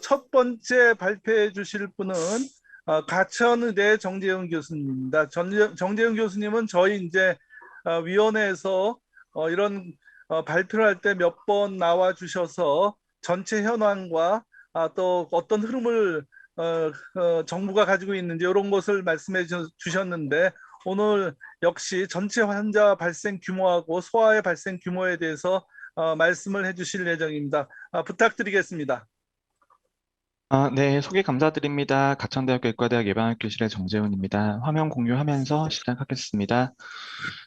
첫 번째 발표해 주실 분은 가천의대 정재영 교수님입니다. 정재영 교수님은 저희 이제 위원회에서 이런 발표를 할 때 몇 번 나와 주셔서 전체 현황과 또 어떤 흐름을 정부가 가지고 있는지 이런 것을 말씀해 주셨는데 오늘 역시 전체 환자 발생 규모하고 소아의 발생 규모에 대해서 말씀을 해 주실 예정입니다. 부탁드리겠습니다. 네, 소개 감사드립니다. 가천대학교 의과대학 예방학교실의 정재훈입니다. 화면 공유하면서 시작하겠습니다.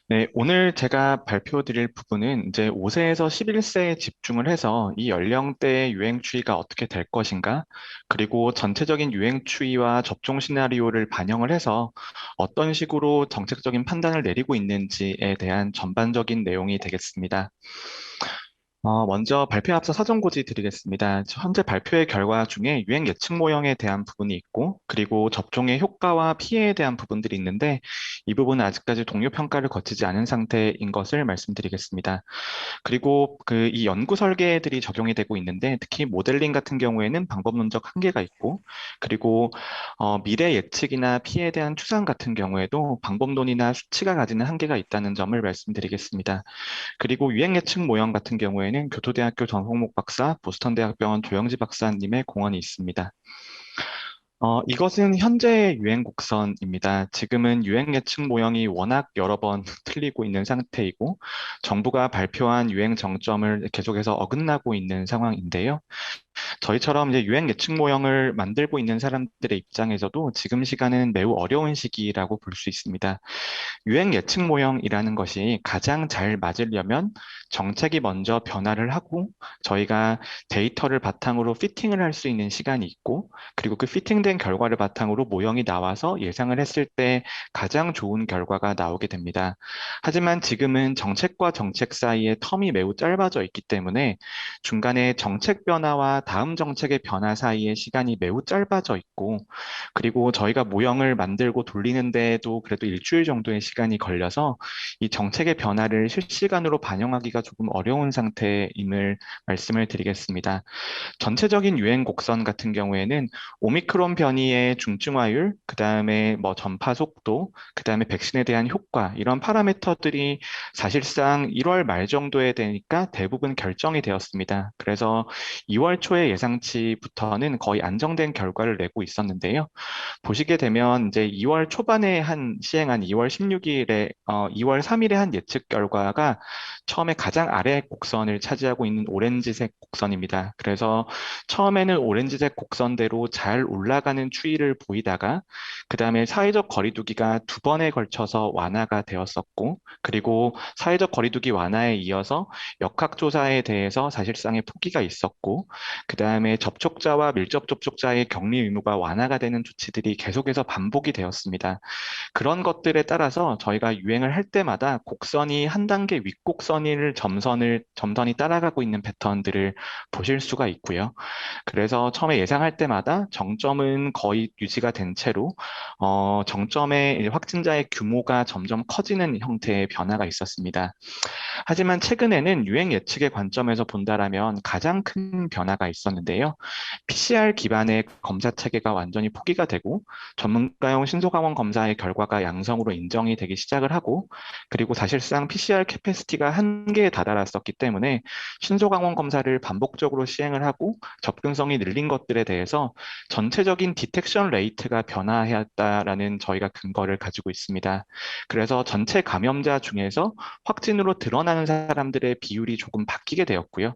네, 오늘 제가 발표드릴 부분은 이제 5세에서 11세에 집중을 해서 이 연령대의 유행 추이가 어떻게 될 것인가, 그리고 전체적인 유행 추이와 접종 시나리오를 반영을 해서 어떤 식으로 정책적인 판단을 내리고 있는지에 대한 전반적인 내용이 되겠습니다. 먼저 발표에 앞서 사전 고지 드리겠습니다. 현재 발표의 결과 중에 유행 예측 모형에 대한 부분이 있고, 그리고 접종의 효과와 피해에 대한 부분들이 있는데, 이 부분은 아직까지 동료 평가를 거치지 않은 상태인 것을 말씀드리겠습니다. 그리고 이 연구 설계들이 적용이 되고 있는데, 특히 모델링 같은 경우에는 방법론적 한계가 있고, 그리고 미래 예측이나 피해에 대한 추산 같은 경우에도 방법론이나 수치가 가지는 한계가 있다는 점을 말씀드리겠습니다. 그리고 유행 예측 모형 같은 경우에는 교토대학교 전홍목 박사, 보스턴대학병원 조영지 박사님의 공헌이 있습니다. 이것은 현재의 유행 곡선입니다. 지금은 유행 예측 모형이 워낙 여러 번 틀리고 있는 상태이고, 정부가 발표한 유행 정점을 계속해서 어긋나고 있는 상황인데요. 저희처럼 이제 유행 예측 모형을 만들고 있는 사람들의 입장에서도 지금 시간은 매우 어려운 시기라고 볼 수 있습니다. 유행 예측 모형이라는 것이 가장 잘 맞으려면 정책이 먼저 변화를 하고 저희가 데이터를 바탕으로 피팅을 할 수 있는 시간이 있고, 그리고 그 피팅된 결과를 바탕으로 모형이 나와서 예상을 했을 때 가장 좋은 결과가 나오게 됩니다. 하지만 지금은 정책과 정책 사이의 텀이 매우 짧아져 있기 때문에 중간에 정책 변화와 다음 정책의 변화 사이의 시간이 매우 짧아져 있고, 그리고 저희가 모형을 만들고 돌리는데도 그래도 일주일 정도의 시간이 걸려서 이 정책의 변화를 실시간으로 반영하기가 조금 어려운 상태임을 말씀을 드리겠습니다. 전체적인 유행 곡선 같은 경우에는 오미크론 변이의 중증화율, 그 다음에 뭐 전파 속도, 그 다음에 백신에 대한 효과, 이런 파라미터들이 사실상 1월 말 정도에 되니까 대부분 결정이 되었습니다. 그래서 2월 초의 예상치부터는 거의 안정된 결과를 내고 있었는데요. 보시게 되면 이제 2월 초반에 시행한 2월 16일에 2월 3일에 한 예측 결과가 처음에 가장 아래 곡선을 차지하고 있는 오렌지색 곡선입니다. 그래서 처음에는 오렌지색 곡선대로 잘 올라가는 추이를 보이다가 그 다음에 사회적 거리두기가 두 번에 걸쳐서 완화가 되었었고, 그리고 사회적 거리두기 완화에 이어서 역학조사에 대해서 사실상의 포기가 있었고, 그 다음에 접촉자와 밀접 접촉자의 격리 의무가 완화가 되는 조치들이 계속해서 반복이 되었습니다. 그런 것들에 따라서 저희가 유행을 할 때마다 곡선이 한 단계 윗곡선을 점선이 따라가고 있는 패턴들을 보실 수가 있고요. 그래서 처음에 예상할 때마다 정점은 거의 유지가 된 채로 정점의 확진자의 규모가 점점 커지는 형태의 변화가 있었습니다. 하지만 최근에는 유행 예측의 관점에서 본다라면 가장 큰 변화가 있었는데요. PCR 기반의 검사 체계가 완전히 포기가 되고 전문가용 신속항원 검사의 결과가 양성으로 인정이 되기 시작을 하고, 그리고 사실상 PCR 캐패시티가 한계에 다다랐었기 때문에 신속항원 검사를 반복적으로 시행을 하고 접근성이 늘린 것들에 대해서 전체적인 디텍션 레이트가 변화했다라는 저희가 근거를 가지고 있습니다. 그래서 전체 감염자 중에서 확진으로 드러나는 사람들의 비율이 조금 바뀌게 되었고요.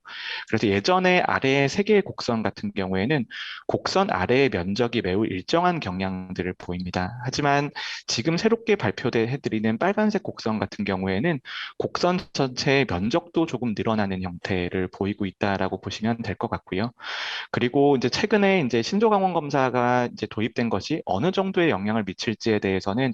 그래서 예전에 아래의 세 개의 곡선 같은 경우에는 곡선 아래의 면적이 매우 일정한 경향들을 보입니다. 하지만 지금 새롭게 발표해드리는 빨간색 곡선 같은 경우에는 곡선 전체의 면적도 조금 늘어나는 형태를 보이고 있다라고 보시면 될 것 같고요. 그리고 이제 최근에 이제 신속항원 검사가 이제 도입된 것이 어느 정도의 영향을 미칠지에 대해서는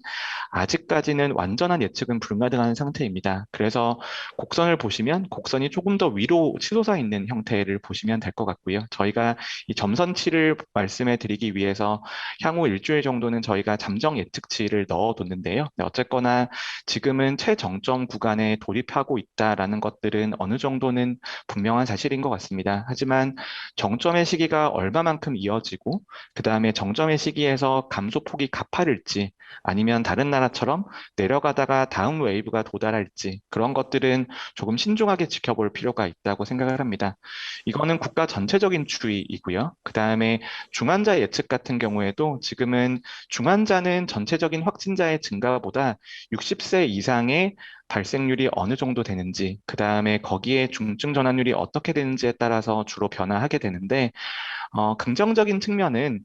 아직까지는 완전한 예측은 불가능한 상태입니다. 그래서 곡선을 보시면 곡선이 조금 더 위로 치솟아 있는 형태를 보시면 될 것 같고요. 저희가 이 점선치를 말씀해 드리기 위해서 향후 일주일 정도는 저희가 잠정 예측치를 넣어뒀는데요. 네, 어쨌거나 지금은 최정점 구간에 돌입하고 있다라는 것들은 어느 정도는 분명한 사실인 것 같습니다. 하지만 정점의 시기가 얼마만큼 이어지고 그 다음에 정점의 시기에서 감소폭이 가파를지 아니면 다른 나라처럼 내려가다가 다음 웨이브가 도달할지 그런 것들은 조금 신중하게 지켜볼 필요가 있다고 생각을 합니다. 이거는 국가 전체적인 추이이고요. 그 다음에 중환자 예측 같은 경우에도 지금은 중환자는 전체적인 확진자의 증가보다 60세 이상의 발생률이 어느 정도 되는지, 그 다음에 거기에 중증 전환율이 어떻게 되는지에 따라서 주로 변화하게 되는데, 긍정적인 측면은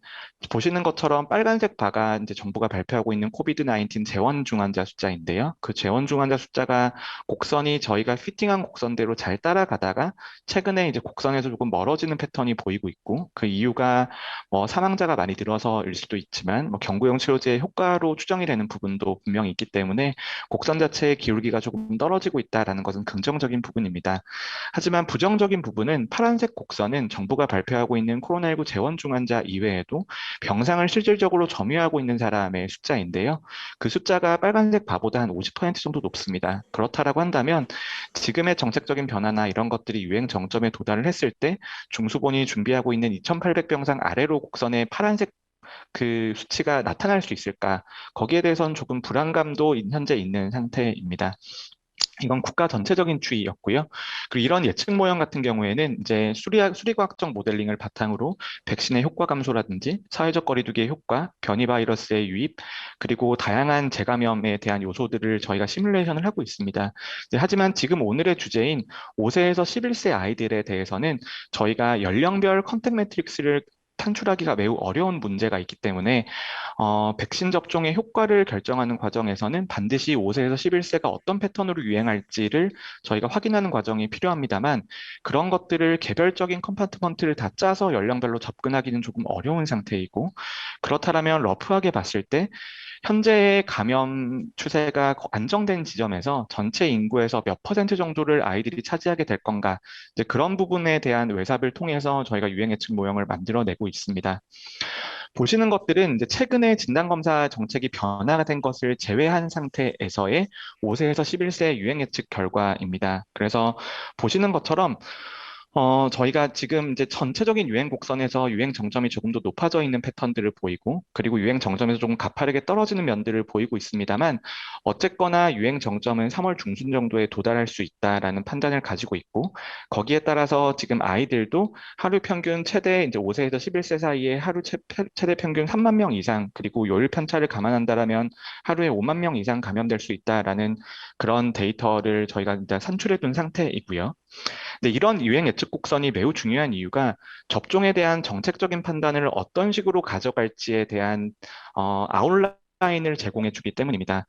보시는 것처럼 빨간색 바가 이제 정부가 발표하고 있는 코비드-19 재원 중환자 숫자인데요. 그 재원 중환자 숫자가 곡선이 저희가 피팅한 곡선대로 잘 따라가다가 최근에 이제 곡선에서 조금 멀어지는 패턴이 보이고 있고 그 이유가 뭐 사망자가 많이 늘어서일 수도 있지만 뭐 경구용 치료제의 효과로 추정이 되는 부분도 분명히 있기 때문에 곡선 자체의 기울기가 조금 떨어지고 있다라는 것은 긍정적인 부분입니다. 하지만 부정적인 부분은 파란색 곡선은 정부가 발표하고 있는 코로나19 재원 중환자 이외에도 병상을 실질적으로 점유하고 있는 사람의 숫자인데요. 그 숫자가 빨간색 바보다 한 50% 정도 높습니다. 그렇다라고 한다면 지금의 정책적인 변화나 이런 것들이 유행 정점에 도달을 했을 때 중수본이 준비하고 있는 2,800병상 아래로 곡선의 파란색 그 수치가 나타날 수 있을까? 거기에 대해서는 조금 불안감도 현재 있는 상태입니다. 이건 국가 전체적인 추이였고요. 그리고 이런 예측 모형 같은 경우에는 이제 수리과학적 모델링을 바탕으로 백신의 효과 감소라든지 사회적 거리두기의 효과, 변이 바이러스의 유입, 그리고 다양한 재감염에 대한 요소들을 저희가 시뮬레이션을 하고 있습니다. 하지만 지금 오늘의 주제인 5세에서 11세 아이들에 대해서는 저희가 연령별 컨택 매트릭스를 산출하기가 매우 어려운 문제가 있기 때문에 백신 접종의 효과를 결정하는 과정에서는 반드시 5세에서 11세가 어떤 패턴으로 유행할지를 저희가 확인하는 과정이 필요합니다만 그런 것들을 개별적인 컴파트먼트를 다 짜서 연령별로 접근하기는 조금 어려운 상태이고 그렇다면 러프하게 봤을 때 현재의 감염 추세가 안정된 지점에서 전체 인구에서 몇 퍼센트 정도를 아이들이 차지하게 될 건가 이제 그런 부분에 대한 외삽을 통해서 저희가 유행 예측 모형을 만들어내고 있습니다. 보시는 것들은 이제 최근에 진단검사 정책이 변화가 된 것을 제외한 상태에서의 5세에서 11세 유행 예측 결과입니다. 그래서 보시는 것처럼 저희가 지금 이제 전체적인 유행 곡선에서 유행 정점이 조금 더 높아져 있는 패턴들을 보이고, 그리고 유행 정점에서 조금 가파르게 떨어지는 면들을 보이고 있습니다만, 어쨌거나 유행 정점은 3월 중순 정도에 도달할 수 있다라는 판단을 가지고 있고, 거기에 따라서 지금 아이들도 하루 평균 최대 이제 5세에서 11세 사이에 하루 최대 평균 3만 명 이상, 그리고 요일 편차를 감안한다라면 하루에 5만 명 이상 감염될 수 있다라는 그런 데이터를 저희가 일단 산출해 둔 상태이고요. 근데 이런 유행 예측 곡선이 매우 중요한 이유가 접종에 대한 정책적인 판단을 어떤 식으로 가져갈지에 대한 아웃라인을 제공해 주기 때문입니다.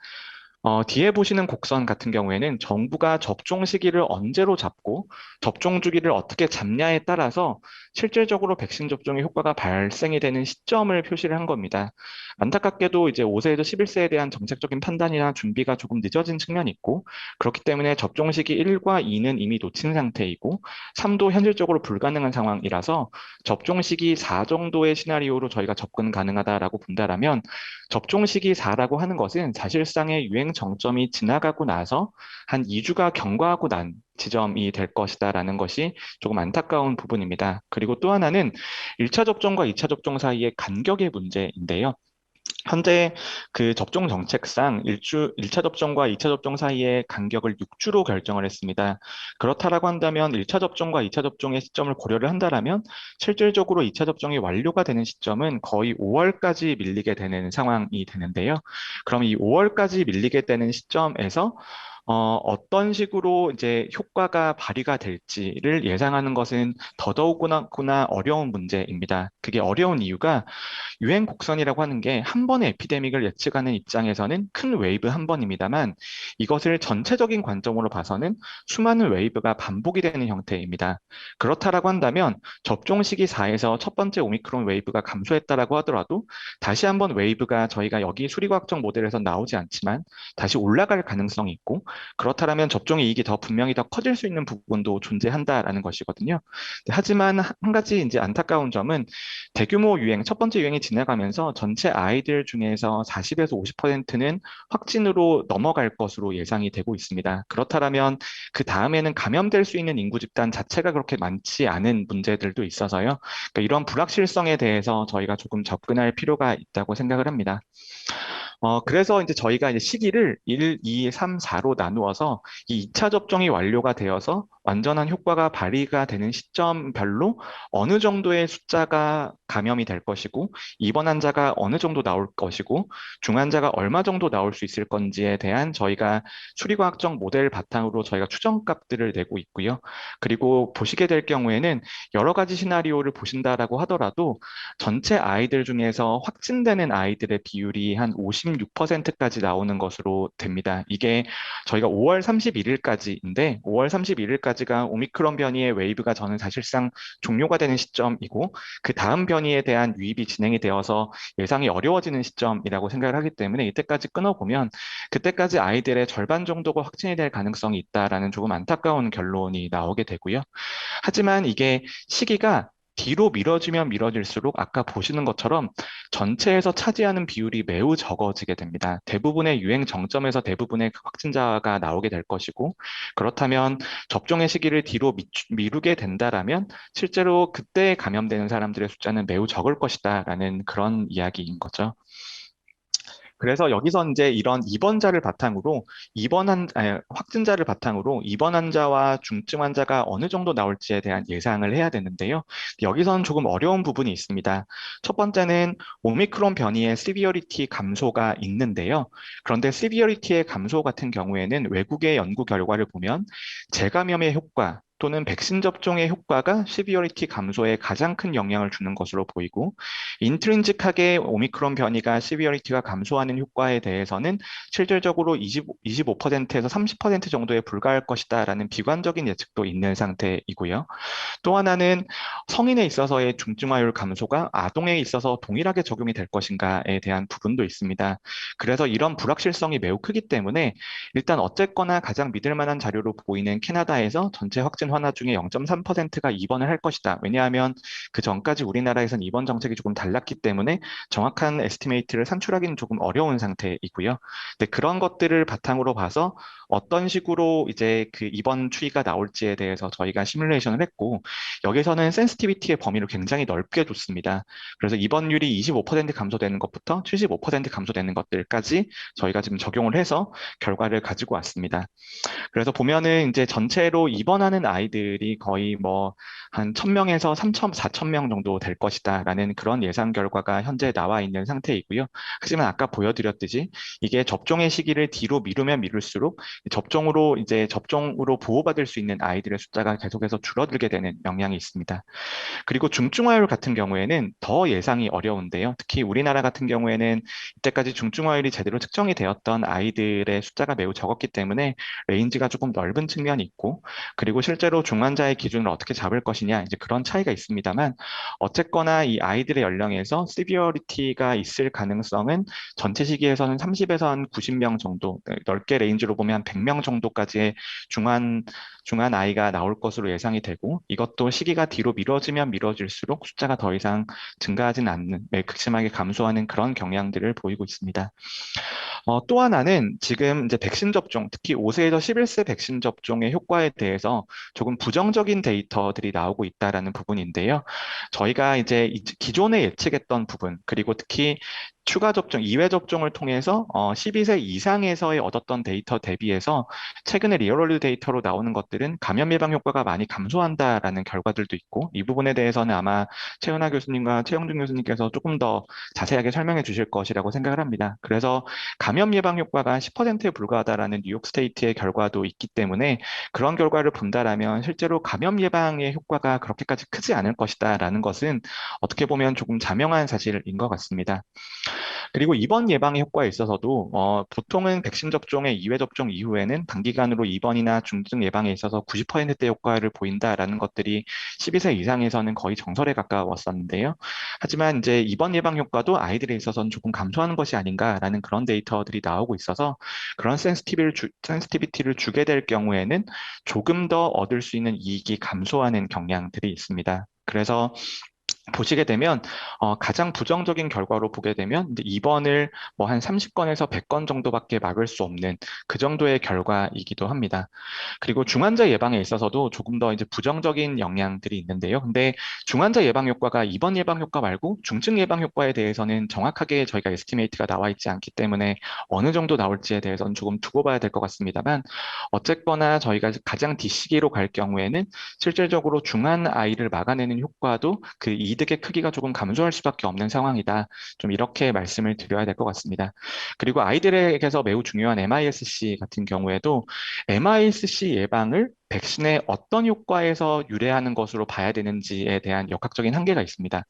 뒤에 보시는 곡선 같은 경우에는 정부가 접종 시기를 언제로 잡고 접종 주기를 어떻게 잡냐에 따라서 실질적으로 백신 접종의 효과가 발생이 되는 시점을 표시를 한 겁니다. 안타깝게도 이제 5세에서 11세에 대한 정책적인 판단이나 준비가 조금 늦어진 측면이 있고 그렇기 때문에 접종 시기 1과 2는 이미 놓친 상태이고 3도 현실적으로 불가능한 상황이라서 접종 시기 4 정도의 시나리오로 저희가 접근 가능하다라고 본다라면 접종 시기 4라고 하는 것은 사실상의 유행 정점이 지나가고 나서 한 2주가 경과하고 난 지점이 될 것이다라는 것이 조금 안타까운 부분입니다. 그리고 또 하나는 1차 접종과 2차 접종 사이의 간격의 문제인데요. 현재 그 접종 정책상 1차 접종과 2차 접종 사이의 간격을 6주로 결정을 했습니다. 그렇다라고 한다면 1차 접종과 2차 접종의 시점을 고려를 한다라면 실질적으로 2차 접종이 완료가 되는 시점은 거의 5월까지 밀리게 되는 상황이 되는데요. 그럼 이 5월까지 밀리게 되는 시점에서 어떤 식으로 이제 효과가 발휘가 될지를 예상하는 것은 더더욱구나 어려운 문제입니다. 그게 어려운 이유가 유행 곡선이라고 하는 게 한 번의 에피데믹을 예측하는 입장에서는 큰 웨이브 한 번입니다만 이것을 전체적인 관점으로 봐서는 수많은 웨이브가 반복이 되는 형태입니다. 그렇다라고 한다면 접종 시기 4에서 첫 번째 오미크론 웨이브가 감소했다라고 하더라도 다시 한번 웨이브가 저희가 여기 수리과학적 모델에서 나오지 않지만 다시 올라갈 가능성이 있고 그렇다면 접종의 이익이 더 분명히 더 커질 수 있는 부분도 존재한다라는 것이거든요. 하지만 한 가지 이제 안타까운 점은 대규모 유행, 첫 번째 유행이 지나가면서 전체 아이들 중에서 40에서 50%는 확진으로 넘어갈 것으로 예상이 되고 있습니다. 그렇다면 그 다음에는 감염될 수 있는 인구 집단 자체가 그렇게 많지 않은 문제들도 있어서요. 그러니까 이런 불확실성에 대해서 저희가 조금 접근할 필요가 있다고 생각을 합니다. 그래서 이제 저희가 이제 시기를 1, 2, 3, 4로 나누어서 이 2차 접종이 완료가 되어서 완전한 효과가 발휘가 되는 시점별로 어느 정도의 숫자가 감염이 될 것이고, 입원 환자가 어느 정도 나올 것이고, 중환자가 얼마 정도 나올 수 있을 건지에 대한 저희가 추리과학적 모델 바탕으로 저희가 추정값들을 내고 있고요. 그리고 보시게 될 경우에는 여러 가지 시나리오를 보신다라고 하더라도 전체 아이들 중에서 확진되는 아이들의 비율이 한 56%까지 나오는 것으로 됩니다. 이게 저희가 5월 31일까지인데 5월 31일까지가 오미크론 변이의 웨이브가 저는 사실상 종료가 되는 시점이고 그 다음 변이에 대한 유입이 진행이 되어서 예상이 어려워지는 시점이라고 생각을 하기 때문에 이때까지 끊어보면 그때까지 아이들의 절반 정도가 확진이 될 가능성이 있다라는 조금 안타까운 결론이 나오게 되고요. 하지만 이게 시기가 뒤로 미뤄지면 미뤄질수록 아까 보시는 것처럼 전체에서 차지하는 비율이 매우 적어지게 됩니다. 대부분의 유행 정점에서 대부분의 확진자가 나오게 될 것이고, 그렇다면 접종의 시기를 뒤로 미루게 된다라면 실제로 그때 감염되는 사람들의 숫자는 매우 적을 것이다라는 그런 이야기인 거죠. 그래서 여기서 이제 이런 입원자를 바탕으로 확진자를 바탕으로 입원 환자와 중증 환자가 어느 정도 나올지에 대한 예상을 해야 되는데요. 여기서는 조금 어려운 부분이 있습니다. 첫 번째는 오미크론 변이의 시비어리티 감소가 있는데요. 그런데 시비어리티의 감소 같은 경우에는 외국의 연구 결과를 보면 재감염의 효과 또는 백신 접종의 효과가 시비어리티 감소에 가장 큰 영향을 주는 것으로 보이고 인트린직하게 오미크론 변이가 시비어리티가 감소하는 효과에 대해서는 실질적으로 25%에서 30% 정도에 불과할 것이다라는 비관적인 예측도 있는 상태이고요. 또 하나는 성인에 있어서의 중증화율 감소가 아동에 있어서 동일하게 적용이 될 것인가에 대한 부분도 있습니다. 그래서 이런 불확실성이 매우 크기 때문에 일단 어쨌거나 가장 믿을 만한 자료로 보이는 캐나다에서 전체 확진 환자 중에 0.3%가 입원을 할 것이다. 왜냐하면 그 전까지 우리나라에선 입원 정책이 조금 달랐기 때문에 정확한 에스티메이트를 산출하기는 조금 어려운 상태이고요. 근데 그런 것들을 바탕으로 봐서 어떤 식으로 이제 그 입원 추이가 나올지에 대해서 저희가 시뮬레이션을 했고 여기서는 센시티비티의 범위를 굉장히 넓게 뒀습니다. 그래서 입원율이 25% 감소되는 것부터 75% 감소되는 것들까지 저희가 지금 적용을 해서 결과를 가지고 왔습니다. 그래서 보면은 이제 전체로 입원하는 아이들이 거의 뭐 한 1,000명에서 3천, 4천 명 정도 될 것이다라는 그런 예상 결과가 현재 나와 있는 상태이고요. 하지만 아까 보여드렸듯이 이게 접종의 시기를 뒤로 미루면 미룰수록 접종으로 보호받을 수 있는 아이들의 숫자가 계속해서 줄어들게 되는 영향이 있습니다. 그리고 중증화율 같은 경우에는 더 예상이 어려운데요. 특히 우리나라 같은 경우에는 이때까지 중증화율이 제대로 측정이 되었던 아이들의 숫자가 매우 적었기 때문에 레인지가 조금 넓은 측면이 있고, 그리고 실제로 중환자의 기준을 어떻게 잡을 것이냐, 이제 그런 차이가 있습니다만, 어쨌거나 이 아이들의 연령에서 시비어리티가 있을 가능성은 전체 시기에서는 30에서 한 90명 정도, 넓게 레인지로 보면 100명 정도까지의 중한 아이가 나올 것으로 예상이 되고 이것도 시기가 뒤로 미뤄지면 미뤄질수록 숫자가 더 이상 증가하진 않는 극심하게 감소하는 그런 경향들을 보이고 있습니다. 또 하나는 지금 이제 백신 접종, 특히 5세에서 11세 백신 접종의 효과에 대해서 조금 부정적인 데이터들이 나오고 있다라는 부분인데요. 저희가 이제 기존에 예측했던 부분, 그리고 특히 추가 접종, 2회 접종을 통해서 12세 이상에서의 얻었던 데이터 대비해서 최근에 리얼월드 데이터로 나오는 것들은 감염 예방 효과가 많이 감소한다라는 결과들도 있고 이 부분에 대해서는 아마 최은하 교수님과 최영준 교수님께서 조금 더 자세하게 설명해 주실 것이라고 생각을 합니다. 그래서 감염 예방 효과가 10%에 불과하다라는 뉴욕 스테이트의 결과도 있기 때문에 그런 결과를 본다라면 실제로 감염 예방의 효과가 그렇게까지 크지 않을 것이다라는 것은 어떻게 보면 조금 자명한 사실인 것 같습니다. 그리고 입원 예방의 효과에 있어서도 보통은 백신 접종의 2회 접종 이후에는 단기간으로 입원이나 중증 예방에 있어서 90%대 효과를 보인다라는 것들이 12세 이상에서는 거의 정설에 가까웠었는데요. 하지만 이제 입원 예방 효과도 아이들에 있어서는 조금 감소하는 것이 아닌가라는 그런 데이터들이 나오고 있어서 그런 센시티비티를 주게 될 경우에는 조금 더 얻을 수 있는 이익이 감소하는 경향들이 있습니다. 그래서 보시게 되면 가장 부정적인 결과로 보게 되면 이제 입원을 뭐 한 30건에서 100건 정도밖에 막을 수 없는 그 정도의 결과이기도 합니다. 그리고 중환자 예방에 있어서도 조금 더 이제 부정적인 영향들이 있는데요. 근데 중환자 예방 효과가 입원 예방 효과 말고 중증 예방 효과에 대해서는 정확하게 저희가 에스티메이트가 나와 있지 않기 때문에 어느 정도 나올지에 대해서는 조금 두고 봐야 될 것 같습니다만 어쨌거나 저희가 가장 뒷시기로 갈 경우에는 실질적으로 중한 아이를 막아내는 효과도 그 이득의 크기가 조금 감소할 수밖에 없는 상황이다. 좀 이렇게 말씀을 드려야 될 것 같습니다. 그리고 아이들에게서 매우 중요한 MIS-C 같은 경우에도 MIS-C 예방을 백신의 어떤 효과에서 유래하는 것으로 봐야 되는지에 대한 역학적인 한계가 있습니다.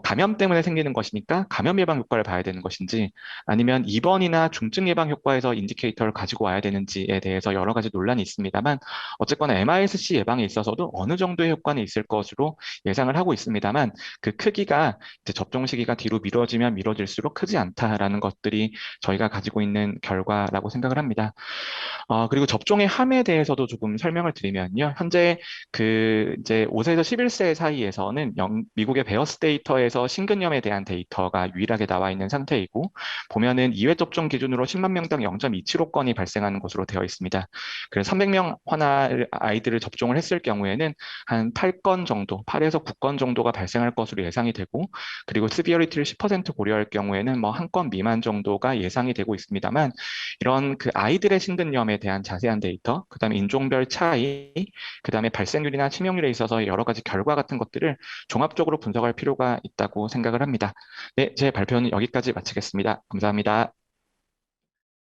감염 때문에 생기는 것이니까 감염 예방 효과를 봐야 되는 것인지 아니면 입원이나 중증 예방 효과에서 인디케이터를 가지고 와야 되는지에 대해서 여러 가지 논란이 있습니다만 어쨌거나 MIS-C 예방에 있어서도 어느 정도의 효과는 있을 것으로 예상을 하고 있습니다만 그 크기가 이제 접종 시기가 뒤로 미뤄지면 미뤄질수록 크지 않다라는 것들이 저희가 가지고 있는 결과라고 생각을 합니다. 그리고 접종의 함에 대해서도 조금 설명을 드리면요. 현재 그 이제 5세에서 11세 사이에서는 미국의 베어스 데이터에서 신근염에 대한 데이터가 유일하게 나와 있는 상태이고 보면은 2회 접종 기준으로 10만 명당 0.275건이 발생하는 것으로 되어 있습니다. 그래서 300명 하나 아이들을 접종을 했을 경우에는 한 8건 정도, 8에서 9건 정도가 발생할 것으로 예상이 되고 그리고 시비어리티를 10% 고려할 경우에는 뭐 한 건 미만 정도가 예상이 되고 있습니다만 이런 그 아이들의 신근염에 대한 자세한 데이터, 그다음에 인종별 차이, 그다음에 발생률이나 치명률에 있어서 여러 가지 결과 같은 것들을 종합적으로 분석할 필요가 있다고 생각을 합니다. 네, 제 발표는 여기까지 마치겠습니다. 감사합니다.